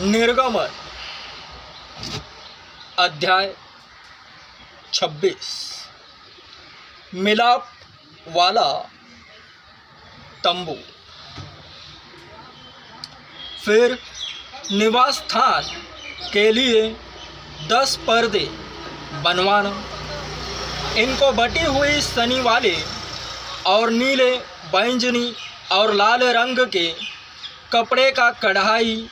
निर्गमन अध्याय 26 मिलाप वाला तंबू। फिर निवास स्थान के लिए 10 पर्दे बनवाना। इनको बटी हुई सनी वाले और नीले, बैंगनी और लाल रंग के कपड़े का कढ़ाई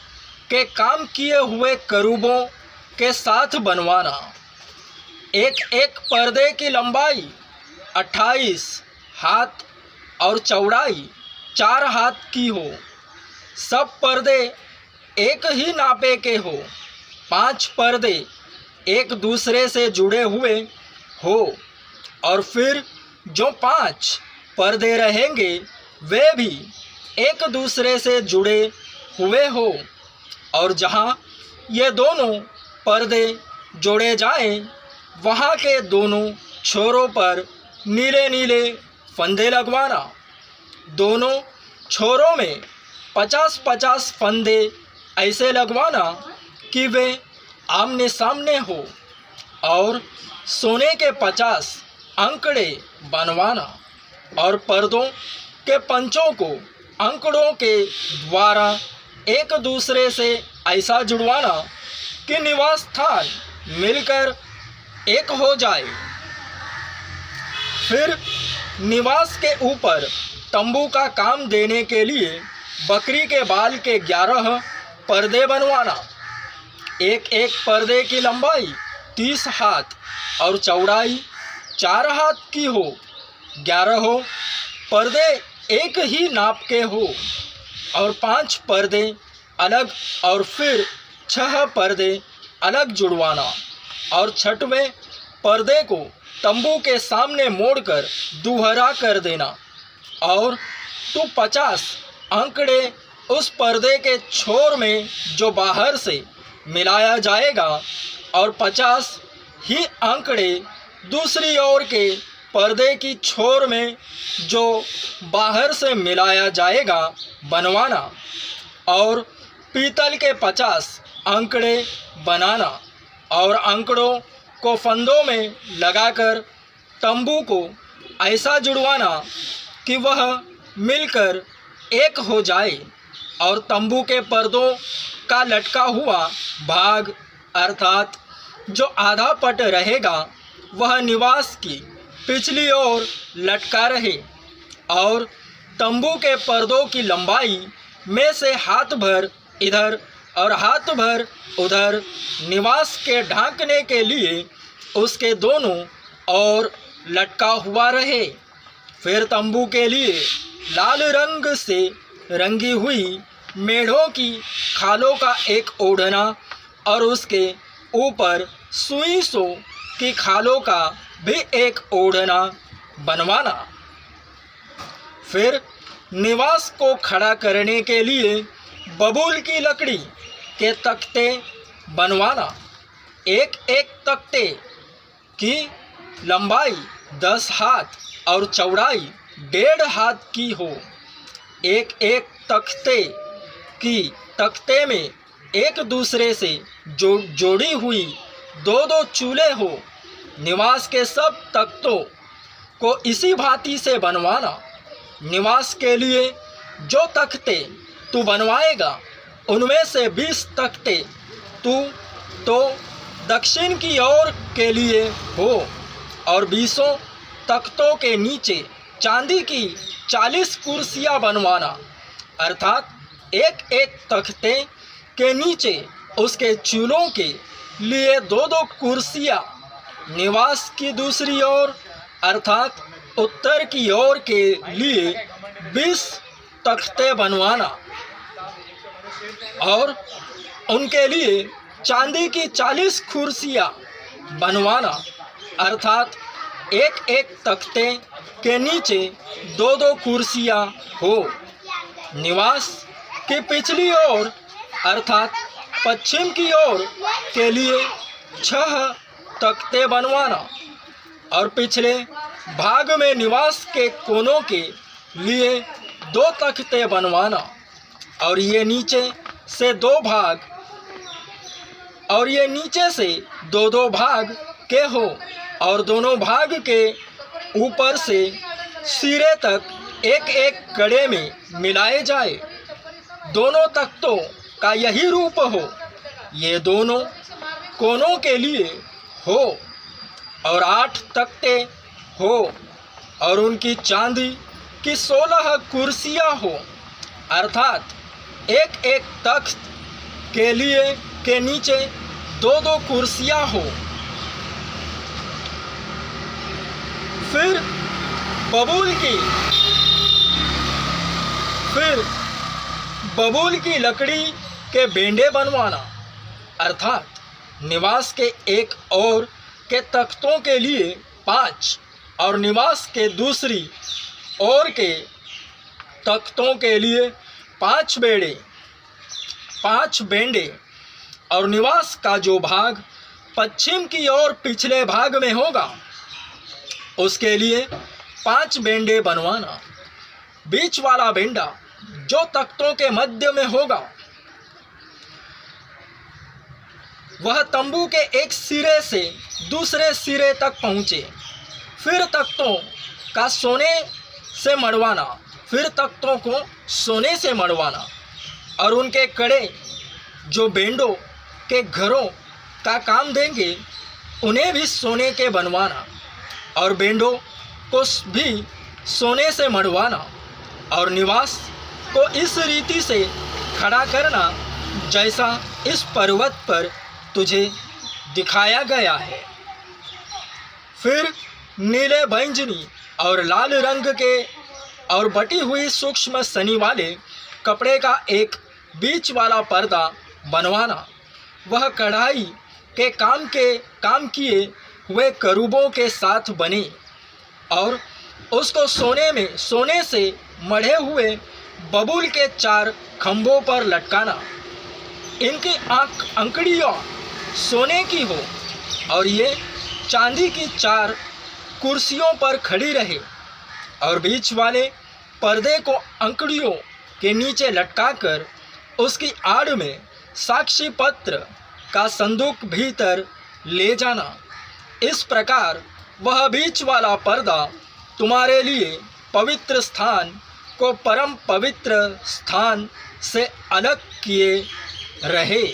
के काम किए हुए करूबों के साथ बनवाना। एक एक पर्दे की लंबाई 28 हाथ और चौड़ाई 4 हाथ की हो। सब पर्दे एक ही नापे के हो। 5 पर्दे एक दूसरे से जुड़े हुए हो और फिर जो 5 पर्दे रहेंगे वे भी एक दूसरे से जुड़े हुए हो। और जहाँ ये दोनों पर्दे जोड़े जाएं, वहाँ के दोनों छोरों पर नीले नीले फंदे लगवाना। दोनों छोरों में 50-50 फंदे ऐसे लगवाना कि वे आमने सामने हो। और सोने के 50 अंकड़े बनवाना और पर्दों के पंचों को अंकड़ों के द्वारा एक दूसरे से ऐसा जुड़वाना कि निवास स्थान मिलकर एक हो जाए। फिर निवास के ऊपर तंबू का काम देने के लिए बकरी के बाल के 11 पर्दे बनवाना। एक एक पर्दे की लंबाई 30 हाथ और चौड़ाई 4 हाथ की हो। 11 पर्दे एक ही नाप के हो और 5 पर्दे अलग और फिर 6 पर्दे अलग जुड़वाना। और 6वें पर्दे को तंबू के सामने मोड़कर दुहरा कर देना। और तो 50 अंकड़े उस पर्दे के छोर में जो बाहर से मिलाया जाएगा और 50 ही अंकड़े दूसरी ओर के पर्दे की छोर में जो बाहर से मिलाया जाएगा बनवाना। और पीतल के 50 अंकड़े बनाना और अंकड़ों को फंदों में लगाकर तंबू को ऐसा जुड़वाना कि वह मिलकर एक हो जाए। और तंबू के पर्दों का लटका हुआ भाग अर्थात जो आधा पट रहेगा वह निवास की पिछली ओर लटका रहे। और तंबू के पर्दों की लंबाई में से हाथ भर इधर और हाथ भर उधर निवास के ढांकने के लिए उसके दोनों ओर लटका हुआ रहे। फिर तंबू के लिए लाल रंग से रंगी हुई मेढ़ों की खालों का एक ओढ़ना और उसके ऊपर सुई सो की खालों का भी एक ओढ़ना बनवाना। फिर निवास को खड़ा करने के लिए बबूल की लकड़ी के तख्ते बनवाना। एक एक तख्ते की लंबाई 10 हाथ और चौड़ाई 1.5 हाथ की हो। एक एक तख्ते में एक दूसरे से जोड़ी हुई 2-2 चूल्हे हो। निवास के सब तख्तों को इसी भांति से बनवाना। निवास के लिए जो तख्ते तू बनवाएगा उनमें से 20 तख्ते तू तो दक्षिण की ओर के लिए हो। और 20 तख्तों के नीचे चांदी की 40 कुर्सियाँ बनवाना। अर्थात एक एक तख्ते के नीचे उसके चूल्हों के लिए 2-2 कुर्सियाँ। निवास की दूसरी ओर अर्थात उत्तर की ओर के लिए 20 तख्ते बनवाना और उनके लिए चांदी की 40 कुर्सियाँ बनवाना। अर्थात एक एक तख्ते के नीचे 2-2 कुर्सियाँ हो। निवास की पिछली ओर अर्थात पश्चिम की ओर के लिए 6 तख्ते बनवाना और पिछले भाग में निवास के कोनों के लिए 2 तख्ते बनवाना। और ये नीचे से 2 भाग और ये नीचे से दो दो भाग के हो और दोनों भाग के ऊपर से सिरे तक एक एक कड़े में मिलाए जाए। दोनों तख्तों का यही रूप हो, ये दोनों कोनों के लिए हो और 8 तख्ते हो और उनकी चांदी की 16 कुर्सियां हो, अर्थात एक एक तख्त के लिए के नीचे 2-2 कुर्सियां हो। फिर बबूल की लकड़ी के बेंडे बनवाना, अर्थात निवास के एक और के तख्तों के लिए 5 और निवास के दूसरी ओर के तख्तों के लिए 5 बेंडे और निवास का जो भाग पश्चिम की ओर पिछले भाग में होगा उसके लिए 5 बेंडे बनवाना। बीच वाला बेंडा जो तख्तों के मध्य में होगा वह तंबू के एक सिरे से दूसरे सिरे तक पहुँचे। फिर तख्तों का सोने से मढ़वाना, फिर तख्तों को सोने से मढ़वाना और उनके कड़े जो बेंडों के घरों का काम देंगे उन्हें भी सोने के बनवाना और बेंडों को भी सोने से मढ़वाना और निवास को इस रीति से खड़ा करना जैसा इस पर्वत पर तुझे दिखाया गया है। फिर नीले बैंगनी और लाल रंग के और बटी हुई सूक्ष्म सनी वाले कपड़े का एक बीच वाला पर्दा बनवाना। वह कढ़ाई के काम किए हुए करूबों के साथ बने और उसको सोने से मढ़े हुए बबूल के 4 खंभों पर लटकाना। इनकी अंकड़ियाँ सोने की हो और ये चांदी की 4 कुर्सियों पर खड़ी रहे और बीच वाले पर्दे को अंकड़ियों के नीचे लटकाकर उसकी आड़ में साक्षी पत्र का संदूक भीतर ले जाना। इस प्रकार वह बीच वाला पर्दा तुम्हारे लिए पवित्र स्थान को परम पवित्र स्थान से अलग किए रहे।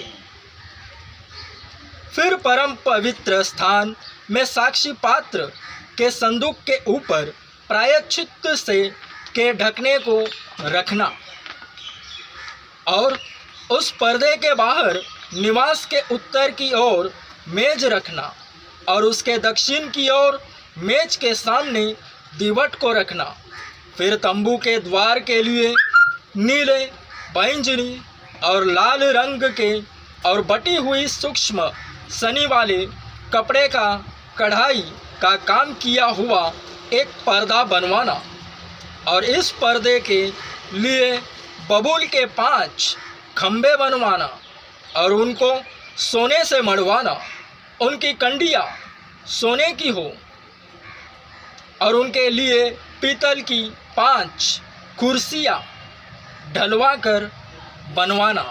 फिर परम पवित्र स्थान में साक्षी पात्र के संदूक के ऊपर प्रायश्चित से के ढकने को रखना और उस पर्दे के बाहर निवास के उत्तर की ओर मेज रखना और उसके दक्षिण की ओर मेज के सामने दीवट को रखना। फिर तंबू के द्वार के लिए नीले बैंगनी और लाल रंग के और बटी हुई सूक्ष्म सनी वाले कपड़े का कढ़ाई का काम किया हुआ एक पर्दा बनवाना और इस पर्दे के लिए बबूल के 5 खंभे बनवाना और उनको सोने से मढ़वाना। उनकी कंडियाँ सोने की हो और उनके लिए पीतल की 5 कुर्सियाँ ढलवा कर बनवाना।